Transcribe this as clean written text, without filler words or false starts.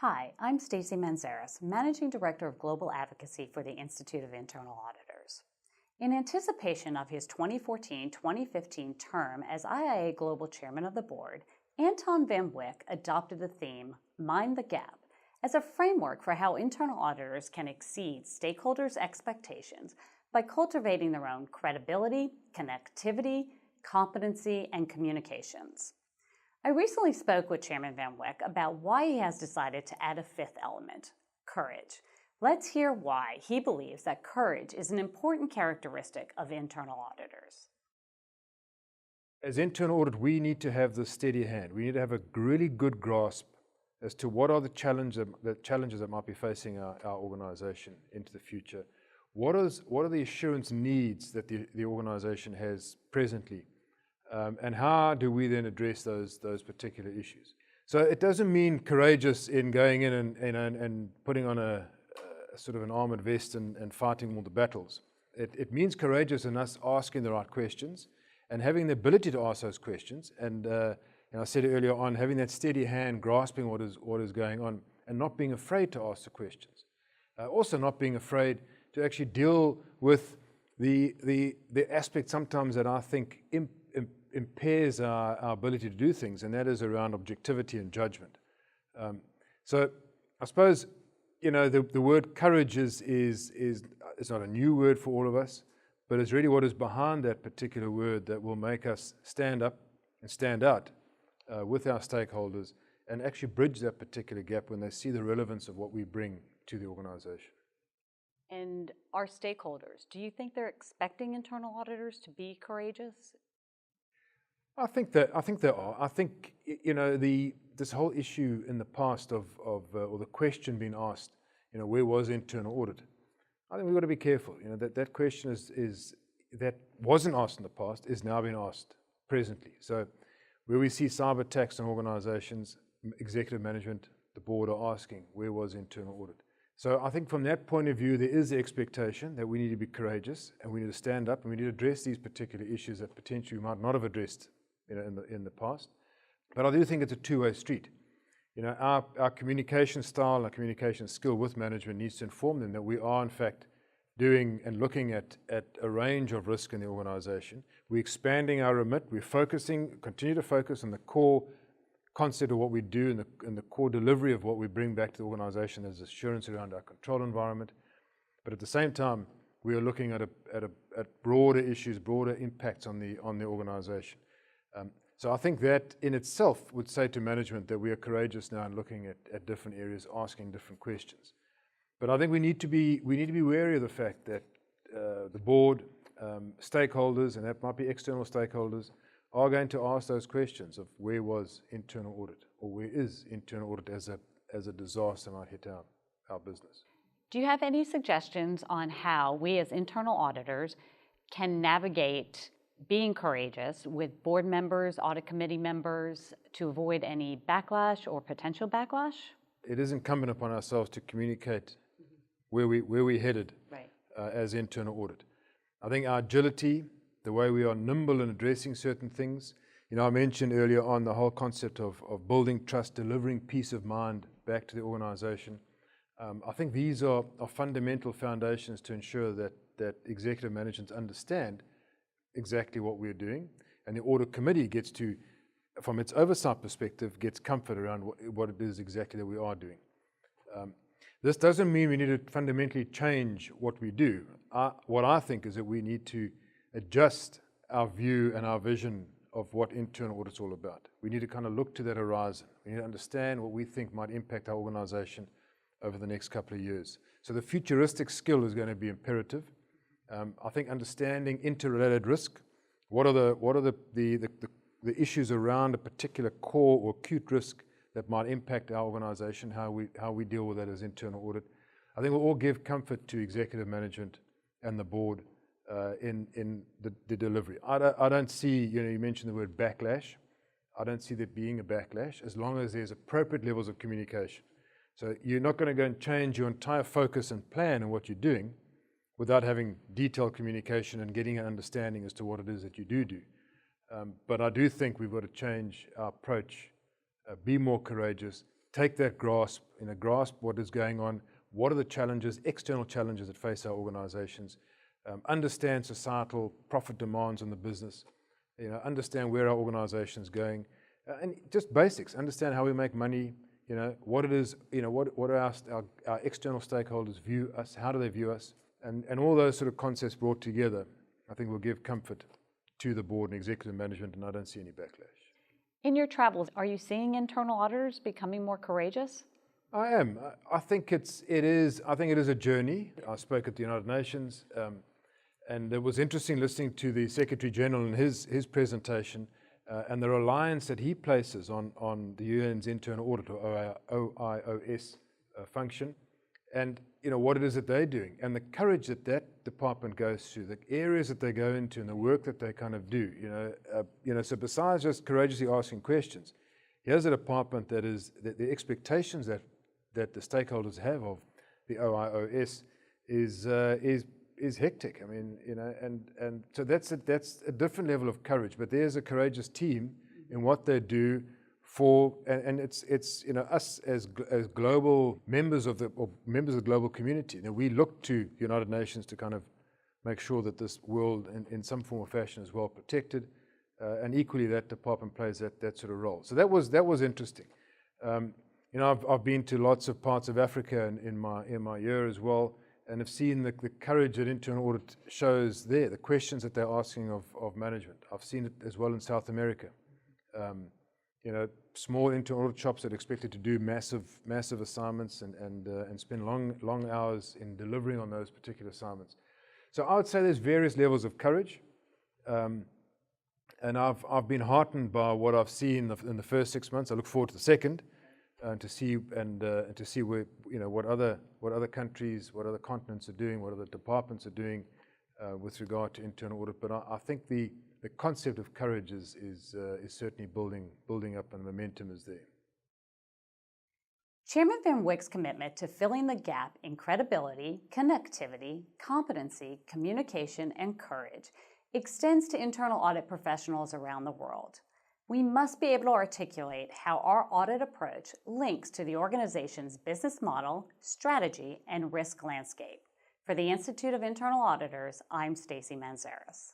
Hi, I'm Stacey Manzares, Managing Director of Global Advocacy for the Institute of Internal Auditors. In anticipation of his 2014-2015 term as IIA Global Chairman of the Board, Anton van Wyk adopted the theme, Mind the Gap, as a framework for how internal auditors can exceed stakeholders' expectations by cultivating their own credibility, connectivity, competency, and communications. I recently spoke with Chairman van Wyk about why he has decided to add a fifth element, courage. Let's hear why he believes that courage is an important characteristic of internal auditors. As internal audit, we need to have the steady hand. We need to have a really good grasp as to what are the challenges that might be facing our organization into the future. What are the assurance needs that the organization has presently? And how do we then address those particular issues? So it doesn't mean courageous in going in and putting on a sort of an armored vest and fighting all the battles. It means courageous in us asking the right questions and having the ability to ask those questions. And I said earlier on, having that steady hand, grasping what is going on, and not being afraid to ask the questions. Also, not being afraid to actually deal with the aspect sometimes that I think impairs our ability to do things, and that is around objectivity and judgment. So I suppose the word courage is not a new word for all of us, but it's really what is behind that particular word that will make us stand up and stand out with our stakeholders and actually bridge that particular gap when they see the relevance of what we bring to the organization. And our stakeholders, do you think they're expecting internal auditors to be courageous? I think they are. I think this whole issue in the past or the question being asked, where was internal audit? I think we've got to be careful. That question is that wasn't asked in the past is now being asked presently. So where we see cyber attacks on organizations, executive management, the board are asking, where was internal audit? So I think from that point of view, there is the expectation that we need to be courageous and we need to stand up and we need to address these particular issues that potentially we might not have addressed in the past. But I do think it's a two-way street. Our communication style, our communication skill with management needs to inform them that we are in fact doing and looking at a range of risk in the organization. We're expanding our remit, continue to focus on the core concept of what we do and the core delivery of what we bring back to the organization as assurance around our control environment. But at the same time, we are looking at broader issues, broader impacts on the organization. So I think that in itself would say to management that we are courageous now in looking at different areas, asking different questions. But I think we need to be wary of the fact that the board, stakeholders, and that might be external stakeholders, are going to ask those questions of where was internal audit or where is internal audit as a disaster might hit our business. Do you have any suggestions on how we as internal auditors can navigate being courageous with board members, audit committee members to avoid any backlash or potential backlash? It is incumbent upon ourselves to communicate where we're headed as internal audit. I think our agility, the way we are nimble in addressing certain things. I mentioned earlier on the whole concept of building trust, delivering peace of mind back to the organization. I think these are fundamental foundations to ensure that executive management understand exactly what we're doing, and the audit committee gets to, from its oversight perspective, gets comfort around what it is exactly that we are doing. This doesn't mean we need to fundamentally change what we do. What I think is that we need to adjust our view and our vision of what internal audit's all about. We need to kind of look to that horizon. We need to understand what we think might impact our organization over the next couple of years. So the futuristic skill is going to be imperative. I think understanding interrelated risk, what are the issues around a particular core or acute risk that might impact our organization, how we deal with that as internal audit. I think will all give comfort to executive management and the board in the delivery. I don't see, you mentioned the word backlash. I don't see there being a backlash as long as there's appropriate levels of communication. So you're not going to go and change your entire focus and plan on what you're doing without having detailed communication and getting an understanding as to what it is that you do. But I do think we've got to change our approach, be more courageous, take that grasp what is going on, what are the challenges, external challenges that face our organizations, understand societal profit demands on the business, understand where our organization's going, and just basics, understand how we make money, what it is, what are our external stakeholders view us, how do they view us, and all those sort of concepts brought together, I think will give comfort to the board and executive management, and I don't see any backlash. In your travels, are you seeing internal auditors becoming more courageous? I am. I think it is a journey. I spoke at the United Nations, and it was interesting listening to the Secretary General and his presentation, and the reliance that he places on the UN's internal audit, or OIOS function, and what it is that they're doing, and the courage that department goes through, the areas that they go into, and the work that they kind of do. So besides just courageously asking questions, here's a department that the expectations that the stakeholders have of the OIOS is hectic. I mean, and so that's a different level of courage. But there's a courageous team in what they do and it's us as global members of the global community. We look to the United Nations to kind of make sure that this world in some form or fashion is well protected, and equally that department plays that sort of role. So that was interesting. I've been to lots of parts of Africa in my year as well, and have seen the courage that internal audit shows there, the questions that they're asking of management. I've seen it as well in South America. Small internal audit shops that are expected to do massive assignments and spend long hours in delivering on those particular assignments. So I would say there's various levels of courage, and I've been heartened by what I've seen in the first 6 months. I look forward to the second, to see where what other countries, what other continents are doing, what other departments are doing with regard to internal audit. But I think the concept of courage is certainly building up, and the momentum is there. Chairman Van Wyk's commitment to filling the gap in credibility, connectivity, competency, communication, and courage extends to internal audit professionals around the world. We must be able to articulate how our audit approach links to the organization's business model, strategy, and risk landscape. For the Institute of Internal Auditors, I'm Stacey Manzares.